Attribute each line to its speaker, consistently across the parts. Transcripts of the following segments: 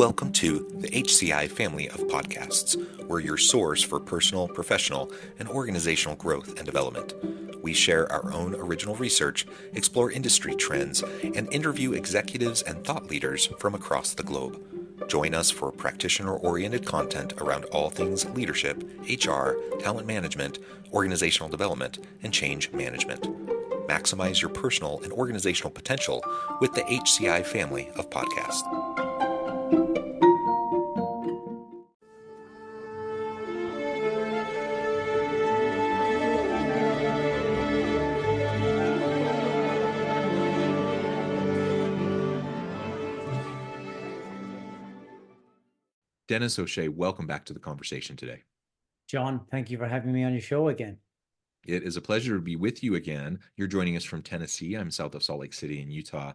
Speaker 1: Welcome to the HCI family of podcasts. We're your source for personal, professional, and organizational growth and development. We share our own original research, explore industry trends, and interview executives and thought leaders from across the globe. Join us for practitioner-oriented content around all things leadership, HR, talent management, organizational development, and change management. Maximize your personal and organizational potential with the HCI family of podcasts. Denis O'Shea, welcome back to the conversation today.
Speaker 2: John, thank you for having me on your show again.
Speaker 1: It is a pleasure to be with you again. You're joining us from Tennessee. I'm south of Salt Lake City in Utah.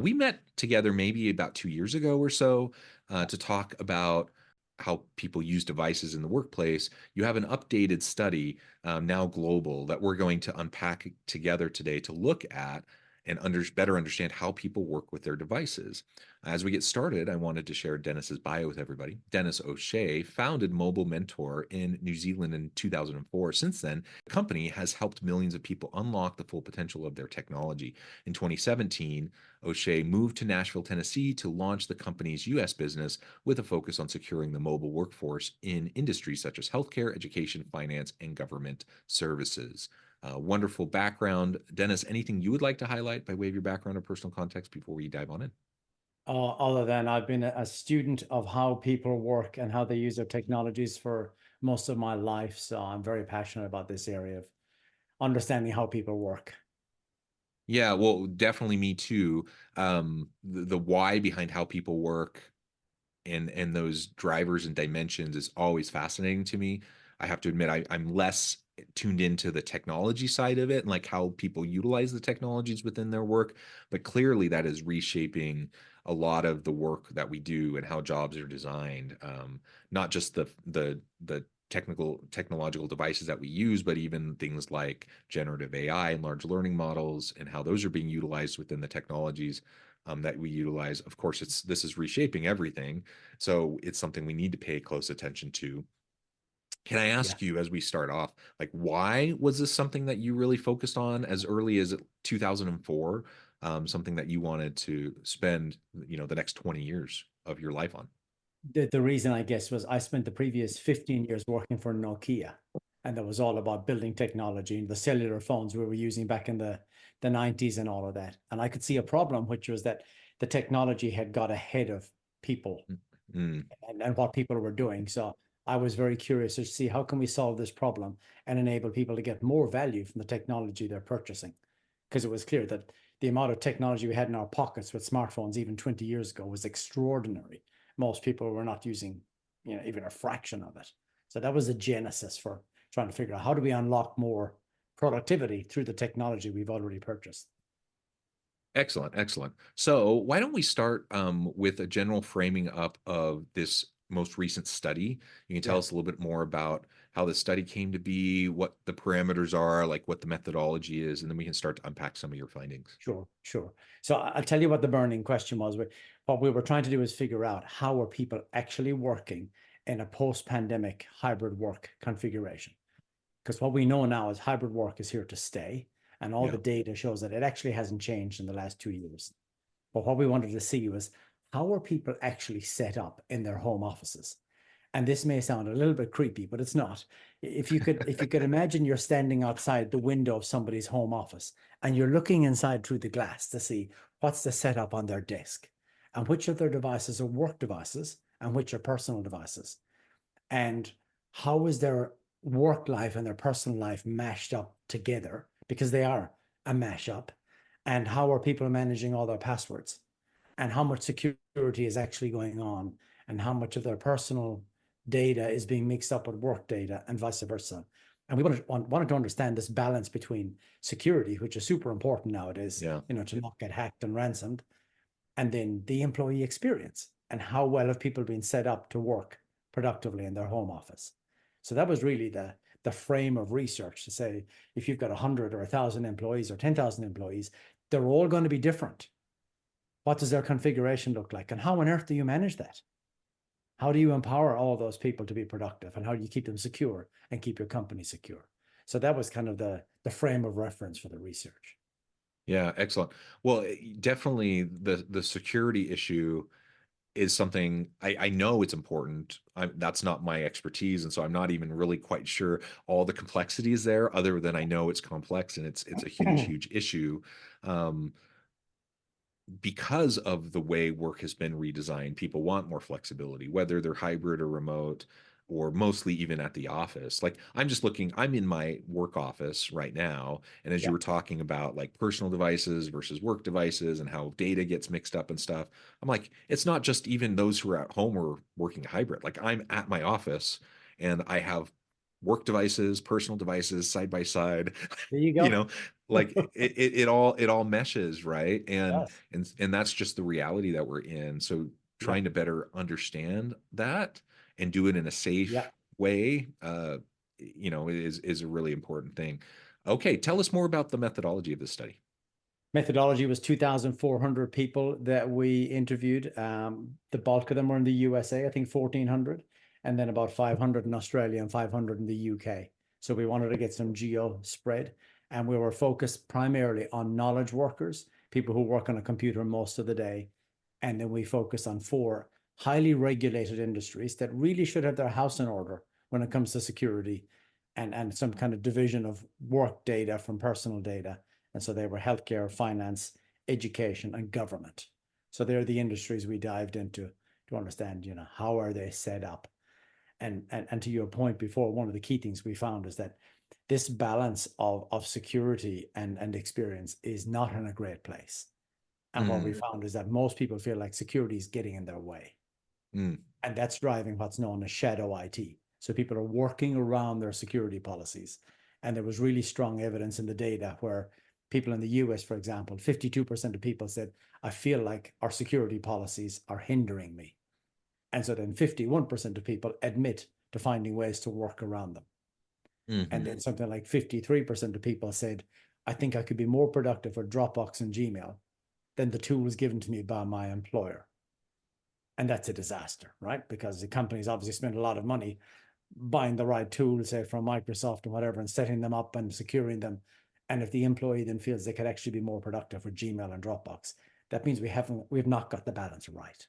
Speaker 1: We met together maybe about 2 years ago or so to talk about how people use devices in the workplace. You have an updated study, now global, that we're going to unpack together today to look at and better understand how people work with their devices. As we get started, I wanted to share Denis's bio with everybody. Denis O'Shea founded Mobile Mentor in New Zealand in 2004. Since then, the company has helped millions of people unlock the full potential of their technology. In 2017, O'Shea moved to Nashville, Tennessee to launch the company's U.S. business with a focus on securing the mobile workforce in industries such as healthcare, education, finance, and government services. Wonderful background. Denis, anything you would like to highlight by way of your background or personal context before we dive on in?
Speaker 2: Other than I've been a student of how people work and how they use their technologies for most of my life. So I'm very passionate about this area of understanding how people work.
Speaker 1: Yeah, well, definitely me too. The why behind how people work and those drivers and dimensions is always fascinating to me. I have to admit, I'm less tuned into the technology side of it and like how people utilize the technologies within their work, but clearly that is reshaping a lot of the work that we do and how jobs are designed. Not just the technological devices that we use, but even things like generative AI and large learning models and how those are being utilized within the technologies that we utilize. Of course, this is reshaping everything, so it's something we need to pay close attention to. Can I ask you, as we start off, like, why was this something that you really focused on as early as 2004? Something that you wanted to spend, the next 20 years of your life on?
Speaker 2: The reason, I guess, was I spent the previous 15 years working for Nokia, and that was all about building technology and the cellular phones we were using back in the 90s and all of that. And I could see a problem, which was that the technology had got ahead of people and what people were doing. So I was very curious to see how can we solve this problem and enable people to get more value from the technology they're purchasing. Because it was clear that the amount of technology we had in our pockets with smartphones even 20 years ago was extraordinary. Most people were not using, even a fraction of it. So that was the genesis for trying to figure out how do we unlock more productivity through the technology we've already purchased.
Speaker 1: Excellent, excellent. So why don't we start with a general framing up of this most recent study? You can tell us a little bit more about how the study came to be, what the parameters are, like what the methodology is, and then we can start to unpack some of your findings.
Speaker 2: Sure. So I'll tell you what the burning question was. What we were trying to do is figure out how are people actually working in a post-pandemic hybrid work configuration. Because what we know now is hybrid work is here to stay, and all the data shows that it actually hasn't changed in the last 2 years. But what we wanted to see was how are people actually set up in their home offices? And this may sound a little bit creepy, but it's not. If you could imagine you're standing outside the window of somebody's home office and you're looking inside through the glass to see what's the setup on their desk and which of their devices are work devices and which are personal devices. And how is their work life and their personal life mashed up together, because they are a mashup, and how are people managing all their passwords, and how much security is actually going on, and how much of their personal data is being mixed up with work data and vice versa. And we wanted to understand this balance between security, which is super important nowadays, to not get hacked and ransomed, and then the employee experience and how well have people been set up to work productively in their home office. So that was really the frame of research, to say, if you've got 100 or 1,000 employees or 10,000 employees, they're all going to be different. what does their configuration look like? And how on earth do you manage that? How do you empower all those people to be productive? And how do you keep them secure and keep your company secure? So that was kind of the frame of reference for the research.
Speaker 1: Yeah, excellent. Well, definitely the security issue is something I know it's important. That's not my expertise, and so I'm not even really quite sure all the complexities there, other than I know it's complex and it's a huge, huge issue. Um, because of the way work has been redesigned, people want more flexibility, whether they're hybrid or remote, or mostly even at the office. Like I'm in my work office right now. And as
Speaker 2: Yeah.
Speaker 1: you were talking about like personal devices versus work devices and how data gets mixed up and stuff, I'm like, it's not just even those who are at home or working hybrid. Like I'm at my office and I have work devices, personal devices side by side.
Speaker 2: There you
Speaker 1: you
Speaker 2: go.
Speaker 1: know, like it all meshes, right?
Speaker 2: Yes.
Speaker 1: And that's just the reality that we're in. So
Speaker 2: Yeah.
Speaker 1: trying to better understand that and do it in a
Speaker 2: Yeah.
Speaker 1: safe way, is a really important thing. Okay, tell us more about the methodology of this study.
Speaker 2: Methodology was 2,400 people that we interviewed. The bulk of them were in the USA, I think 1,400, and then about 500 in Australia and 500 in the UK. So we wanted to get some geo spread, and we were focused primarily on knowledge workers, people who work on a computer most of the day. And then we focus on 4 highly regulated industries that really should have their house in order when it comes to security and some kind of division of work data from personal data. And so they were healthcare, finance, education, and government. So they're the industries we dived into to understand, how are they set up? And to your point before, one of the key things we found is that this balance of security and experience is not in a great place. And what we
Speaker 1: Mm,
Speaker 2: found is that most people feel like security is getting in their way.
Speaker 1: mm,
Speaker 2: And that's driving what's known as shadow IT. So people are working around their security policies. And there was really strong evidence in the data where people in the US, for example, 52% of people said, I feel like our security policies are hindering me. And so then 51% of people admit to finding ways to work around them. And
Speaker 1: mhm.
Speaker 2: then something like 53% of people said, I think I could be more productive for Dropbox and Gmail than the tools given to me by my employer. And that's a disaster, right? Because the companies obviously spend a lot of money buying the right tools, say from Microsoft or whatever, and setting them up and securing them. And if the employee then feels they could actually be more productive with Gmail and Dropbox, that means we've not got the balance right.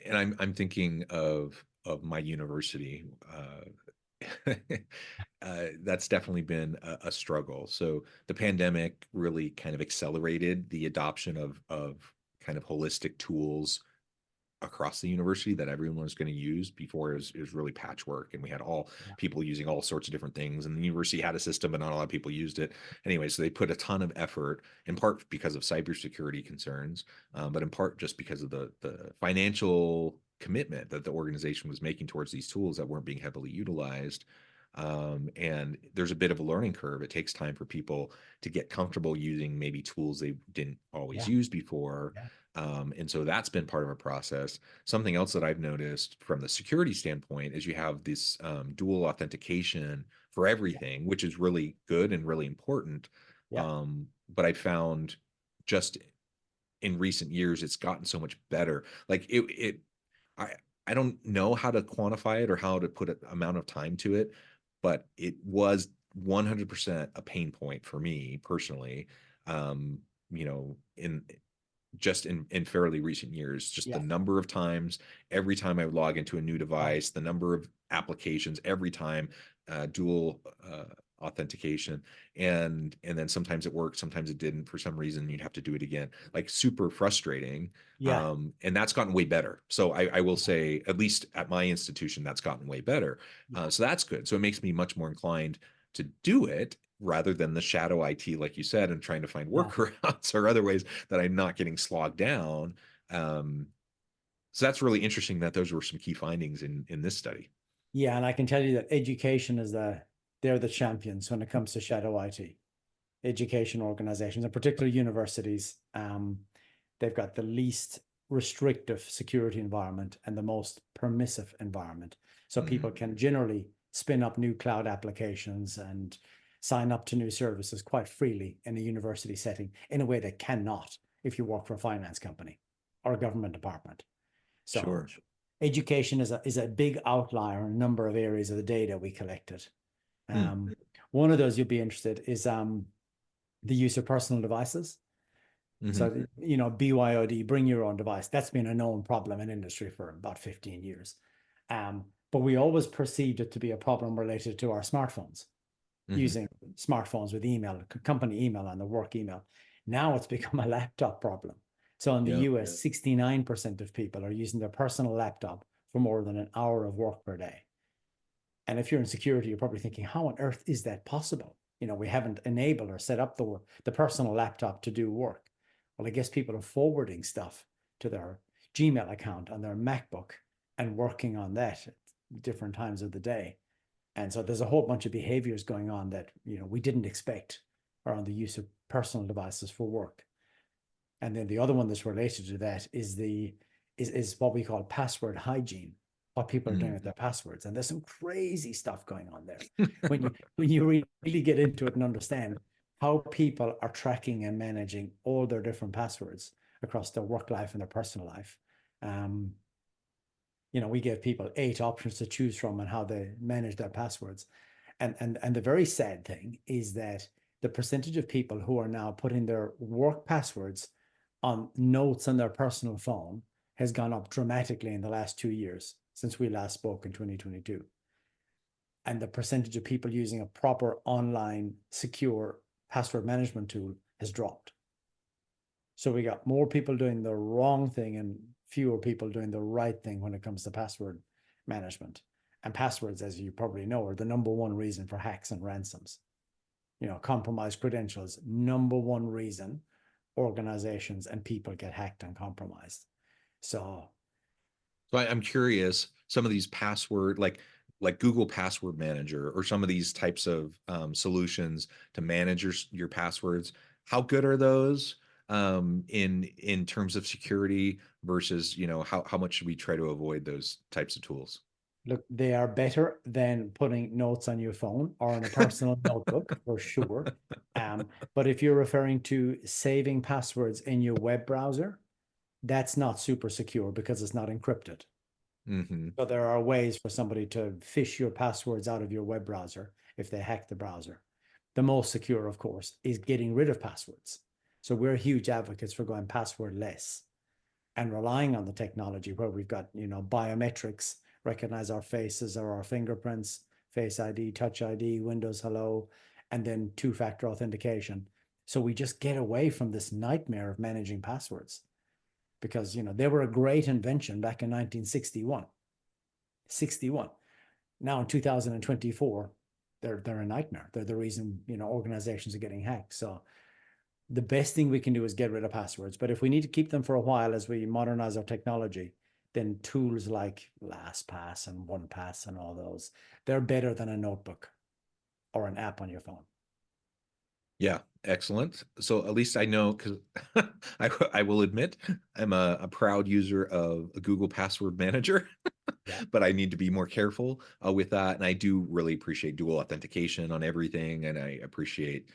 Speaker 1: And I'm thinking of my university. That's definitely been a struggle. So the pandemic really kind of accelerated the adoption of kind of holistic tools across the university that everyone was going to use. Before it was really patchwork, and we had all
Speaker 2: Yeah.
Speaker 1: people using all sorts of different things, and the university had a system but not a lot of people used it anyway. So they put a ton of effort, in part because of cybersecurity concerns, but in part just because of the financial commitment that the organization was making towards these tools that weren't being heavily utilized. And there's a bit of a learning curve. It takes time for people to get comfortable using maybe tools they didn't always
Speaker 2: Yeah.
Speaker 1: use before.
Speaker 2: Yeah.
Speaker 1: And so that's been part of a process. Something else that I've noticed from the security standpoint is you have this dual authentication for
Speaker 2: Yeah.
Speaker 1: everything, which is really good and really important.
Speaker 2: Yeah.
Speaker 1: But I found just in recent years, it's gotten so much better. Like I, I don't know how to quantify it or how to put an amount of time to it, but it was 100% a pain point for me personally. Um, in in fairly recent years, just the
Speaker 2: Yeah.
Speaker 1: number of times, every time I would log into a new
Speaker 2: Right.
Speaker 1: device, the number of applications, every time, dual authentication, and then sometimes it worked, sometimes it didn't. For some reason, you'd have to do it again. Like super frustrating.
Speaker 2: Yeah.
Speaker 1: And that's gotten way better. So I will say, at least at my institution, that's gotten way better.
Speaker 2: Yeah.
Speaker 1: So that's good. So it makes me much more inclined to do it rather than the shadow IT, like you said, and trying to find
Speaker 2: Yeah.
Speaker 1: workarounds or other ways that I'm not getting slogged down. Um, so that's really interesting that those were some key findings in this study.
Speaker 2: Yeah. And I can tell you that education they're the champions when it comes to shadow IT. Education organizations, and particularly universities, they've got the least restrictive security environment and the most permissive environment. So
Speaker 1: Mm-hmm.
Speaker 2: people can generally spin up new cloud applications and sign up to new services quite freely in a university setting in a way they cannot if you work for a finance company or a government department. So
Speaker 1: Sure.
Speaker 2: education is a big outlier in a number of areas of the data we collected. One of those you'll be interested is the use of personal devices. So, BYOD, bring your own device. That's been a known problem in industry for about 15 years. But we always perceived it to be a problem related to our smartphones, using smartphones with email, company email and the work email. Now it's become a laptop problem. So in the US, 69% of people are using their personal laptop for more than an hour of work per day. And if you're in security, you're probably thinking, how on earth is that possible? We haven't enabled or set up the personal laptop to do work. Well, I guess people are forwarding stuff to their Gmail account on their MacBook and working on that at different times of the day. And so there's a whole bunch of behaviors going on that, we didn't expect around the use of personal devices for work. And then the other one that's related to that is what we call password hygiene, what people are doing with their passwords. And there's some crazy stuff going on there. when you really get into it and understand how people are tracking and managing all their different passwords across their work life and their personal life. We give people 8 options to choose from and how they manage their passwords. And the very sad thing is that the percentage of people who are now putting their work passwords on notes on their personal phone has gone up dramatically in the last 2 years since we last spoke in 2022. And the percentage of people using a proper online secure password management tool has dropped. So we got more people doing the wrong thing and fewer people doing the right thing when it comes to password management. And passwords, as you probably know, are the number one reason for hacks and ransoms. Compromised credentials, number one reason organizations and people get hacked and compromised. So
Speaker 1: I'm curious, some of these password, like Google Password Manager or some of these types of solutions to manage your passwords, how good are those in terms of security versus, how much should we try to avoid those types of tools?
Speaker 2: Look, they are better than putting notes on your phone or in a personal notebook for sure. But if you're referring to saving passwords in your web browser, that's not super secure because it's not encrypted. So there are ways for somebody to fish your passwords out of your web browser if they hack the browser. The most secure, of course, is getting rid of passwords. So we're huge advocates for going passwordless and relying on the technology where we've got, biometrics, recognize our faces or our fingerprints, Face ID, Touch ID, Windows Hello, and then 2-factor authentication. So we just get away from this nightmare of managing passwords. Because, they were a great invention back in 1961. Now in 2024, they're a nightmare. They're the reason, organizations are getting hacked. So the best thing we can do is get rid of passwords. But if we need to keep them for a while as we modernize our technology, then tools like LastPass and OnePass and all those, they're better than a notebook or an app on your phone.
Speaker 1: Yeah, excellent. So at least I know, because I will admit I'm a proud user of a Google Password Manager, but I need to be more careful with that. And I do really appreciate dual authentication on everything, and I appreciate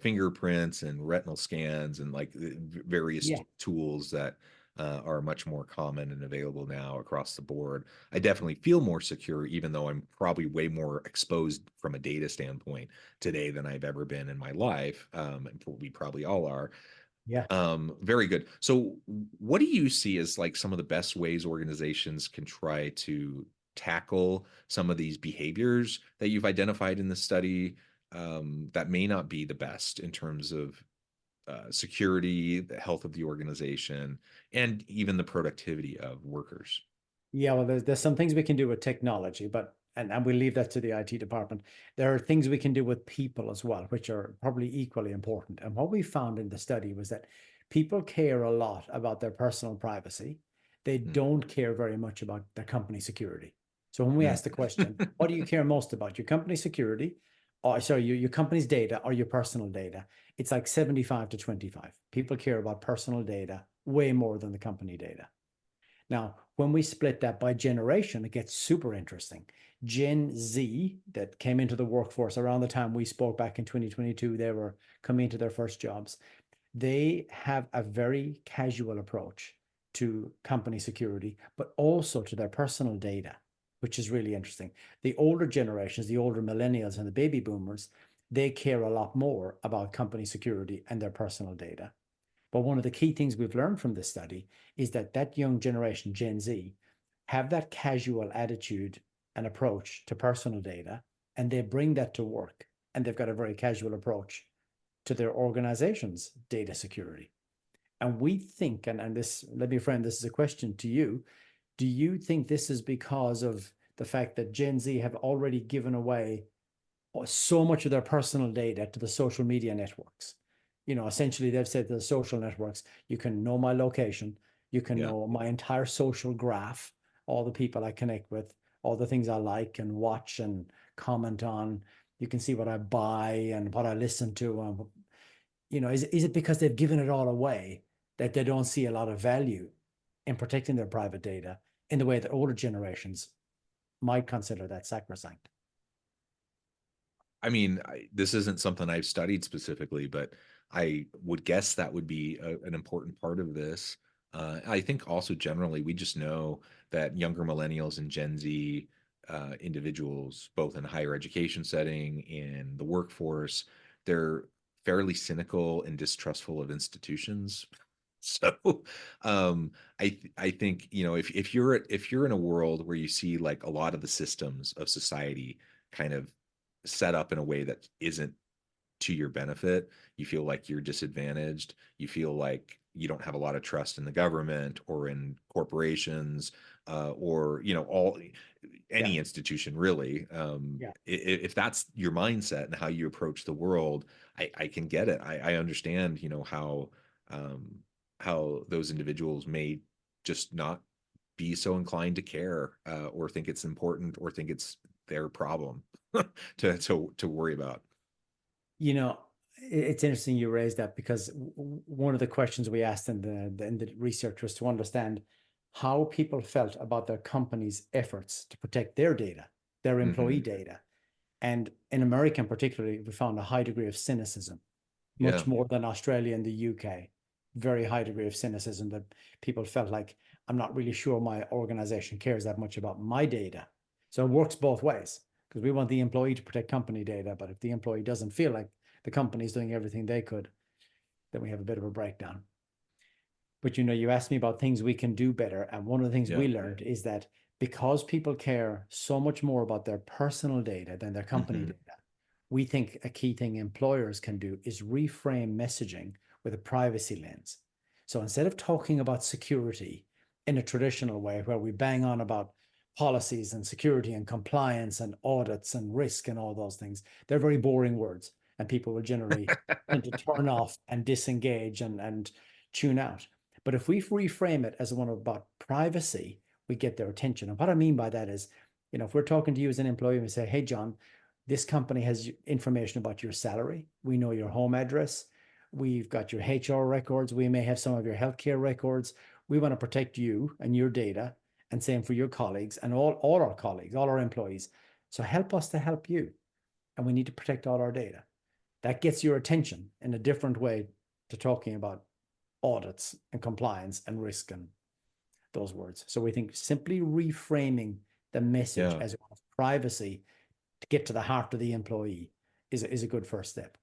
Speaker 1: fingerprints and retinal scans and like various tools that are much more common and available now across the board. I definitely feel more secure, even though I'm probably way more exposed from a data standpoint today than I've ever been in my life. And we probably all are.
Speaker 2: Yeah.
Speaker 1: Very good. So what do you see as like some of the best ways organizations can try to tackle some of these behaviors that you've identified in the study that may not be the best in terms of security, the health of the organization, and even the productivity of workers?
Speaker 2: Yeah, well, there's some things we can do with technology, but and we leave that to the IT department. There are things we can do with people as well, which are probably equally important. And what we found in the study was that people care a lot about their personal privacy. They don't care very much about their company security. So when we ask the question, what do you care most about, your company security, or sorry, your company's data or your personal data? It's like 75 to 25. People care about personal data way more than the company data. Now, when we split that by generation, it gets super interesting. Gen Z that came into the workforce around the time we spoke back in 2022, they were coming into their first jobs. they have a very casual approach to company security, but also to their personal data, which is really interesting. The older generations, the older millennials and the baby boomers, they care a lot more about company security and their personal data. But one of the key things we've learned from this study is that that young generation, Gen Z, have that casual attitude and approach to personal data, and they bring that to work, and they've got a very casual approach to their organization's data security. And we think, and this, let me frame this as a question to you, do you think this is because of the fact that Gen Z have already given away so much of their personal data to the social media networks? You know, essentially they've said to the social networks, you can know my location, you can
Speaker 1: Yeah.
Speaker 2: know my entire social graph, all the people I connect with, all the things I like and watch and comment on. You can see what I buy and what I listen to. And, you know, is it because they've given it all away that they don't see a lot of value in protecting their private data in the way that older generations might consider that sacrosanct?
Speaker 1: I mean, this isn't something I've studied specifically, but I would guess that would be an important part of this. I think also generally, we just know that younger millennials and Gen Z individuals, both in higher education setting and the workforce, they're fairly cynical and distrustful of institutions. So I think, you know, if you're in a world where you see like a lot of the systems of society kind of set up in a way that isn't to your benefit, you feel like you're disadvantaged, you feel like you don't have a lot of trust in the government or in corporations, or you know, all
Speaker 2: Yeah,
Speaker 1: any institution really.
Speaker 2: yeah.
Speaker 1: If that's your mindset and how you approach the world, I can get it. I understand, you know, how those individuals may just not be so inclined to care, or think it's important, or think it's their problem to worry about.
Speaker 2: You know, it's interesting you raised that because one of the questions we asked in the research was to understand how people felt about their company's efforts to protect their data, their employee
Speaker 1: Hmm.
Speaker 2: data. And in America in particular, we found a high degree of cynicism,
Speaker 1: Yeah.
Speaker 2: much more than Australia and the UK. Very high degree of cynicism that people felt like, I'm not really sure my organization cares that much about my data. So it works both ways because we want the employee to protect company data. But if the employee doesn't feel like the company is doing everything they could, then we have a bit of a breakdown. But you know, you asked me about things we can do better. And one of the things
Speaker 1: Yeah.
Speaker 2: we learned is that because people care so much more about their personal data than their company
Speaker 1: Hmm.
Speaker 2: data, we think a key thing employers can do is reframe messaging with a privacy lens. So instead of talking about security in a traditional way where we bang on about policies and security and compliance and audits and risk and all those things, they're very boring words and people will generally tend to turn off and disengage and tune out. But if we reframe it as one about privacy, we get their attention. And what I mean by that is, you know, if we're talking to you as an employee and we say, hey, John, this company has information about your salary. We know your home address. We've got your HR records. We may have some of your healthcare records. We want to protect you and your data, and same for your colleagues and all our colleagues, all our employees. So help us to help you. And we need to protect all our data. That gets your attention in a different way to talking about audits and compliance and risk and those words. So we think simply reframing the message
Speaker 1: Yeah.
Speaker 2: as privacy to get to the heart of the employee is a good first step.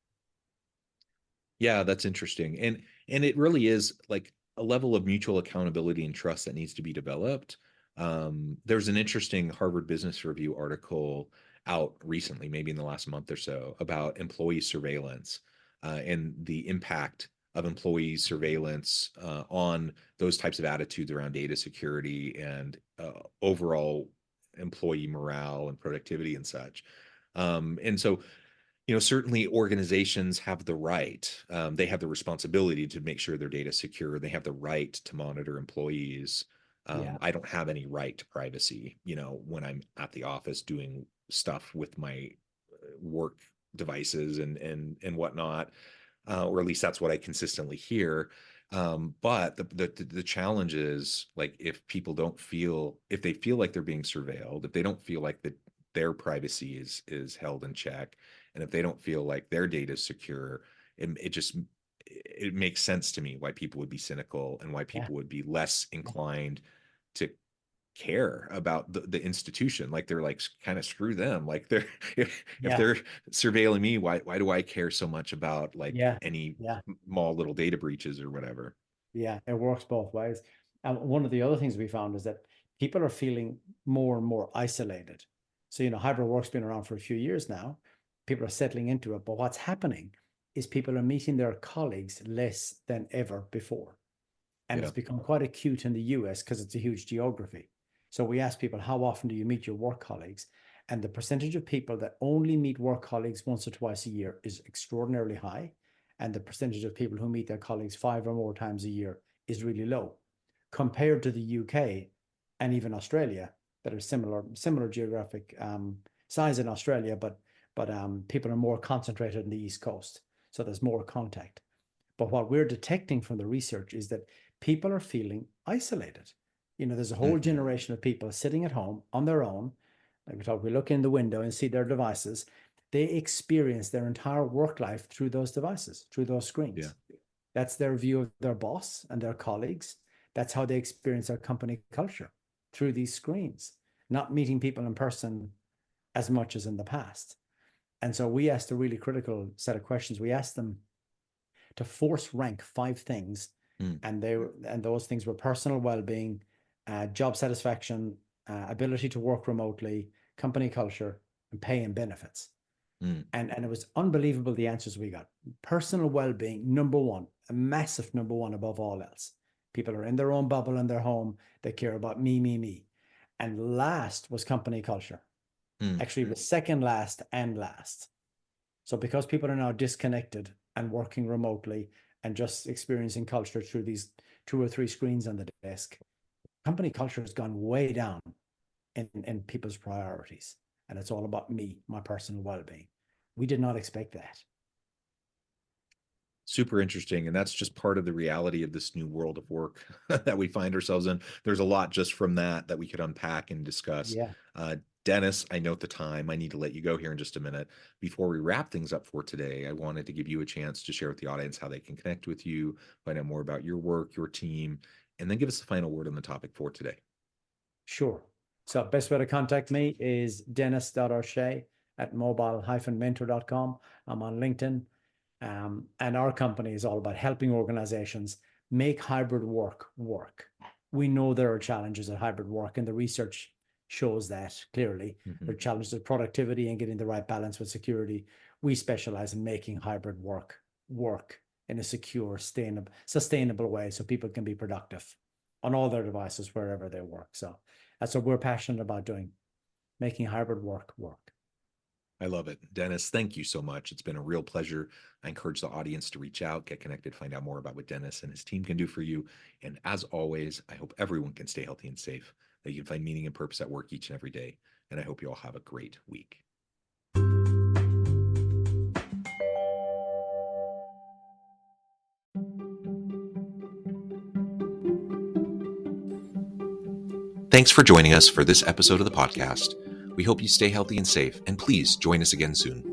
Speaker 1: Yeah, that's interesting. And it really is like a level of mutual accountability and trust that needs to be developed. There's an interesting Harvard Business Review article out recently, maybe in the last month or so, about employee surveillance, and the impact of employee surveillance on those types of attitudes around data security and overall employee morale and productivity and such. And so, you know, certainly organizations have the right, they have the responsibility to make sure their data is secure. They have the right to monitor employees.
Speaker 2: Yeah.
Speaker 1: I don't have any right to privacy, you know, when I'm at the office doing stuff with my work devices and whatnot, or at least that's what I consistently hear. But the challenge is like if people don't feel, if they feel like they're being surveilled, if they don't feel like that their privacy is held in check, and if they don't feel like their data is secure, it just it makes sense to me why people would be cynical and why people would be less inclined to care about the institution. Like they're like, kind of screw them. Like they're if they're surveilling me, why do I care so much about like any small little data breaches or whatever?
Speaker 2: Yeah, it works both ways. And one of the other things we found is that people are feeling more and more isolated. So, you know, hybrid work's been around for a few years now. People are settling into it. But what's happening is people are meeting their colleagues less than ever before. And it's become quite acute in the US because it's a huge geography. So we ask people, how often do you meet your work colleagues? And the percentage of people that only meet work colleagues once or twice a year is extraordinarily high. And the percentage of people who meet their colleagues 5 or more times a year is really low, compared to the UK and even Australia, that are similar geographic size in Australia, but people are more concentrated in the East Coast. So there's more contact. But what we're detecting from the research is that people are feeling isolated. You know, there's a whole generation of people sitting at home on their own. Like we look in the window and see their devices. They experience their entire work life through those devices, through those screens. That's their view of their boss and their colleagues. That's how they experience their company culture, through these screens, not meeting people in person as much as in the past. And so we asked a really critical set of questions. We asked them to force rank 5 things, and those things were personal well-being, job satisfaction, ability to work remotely, company culture, and pay and benefits. And it was unbelievable the answers we got. Personal well-being, number 1, a massive number 1 above all else. People are in their own bubble in their home. They care about me. And last was company culture. Actually, it was second last and last. So because people are now disconnected and working remotely and just experiencing culture through these 2 or 3 screens on the desk, company culture has gone way down in people's priorities. And it's all about me, my personal well-being. We did not expect that.
Speaker 1: Super interesting. And that's just part of the reality of this new world of work that we find ourselves in. There's a lot just from that we could unpack and discuss. Dennis, I note the time. I need to let you go here in just a minute. Before we wrap things up for today, I wanted to give you a chance to share with the audience how they can connect with you, find out more about your work, your team, and then give us the final word on the topic for today.
Speaker 2: Sure. So best way to contact me is Denis.O'Shea at mobile-mentor.com. I'm on LinkedIn. And our company is all about helping organizations make hybrid work. We know there are challenges at hybrid work, and the research shows that clearly. There are challenges of productivity and getting the right balance with security. We specialize in making hybrid work in a secure, sustainable way so people can be productive on all their devices wherever they work. So that's what we're passionate about doing, making hybrid work.
Speaker 1: I love it. Dennis, thank you so much. It's been a real pleasure. I encourage the audience to reach out, get connected, find out more about what Dennis and his team can do for you. And as always, I hope everyone can stay healthy and safe, that you can find meaning and purpose at work each and every day. And I hope you all have a great week. Thanks for joining us for this episode of the podcast. We hope you stay healthy and safe, and please join us again soon.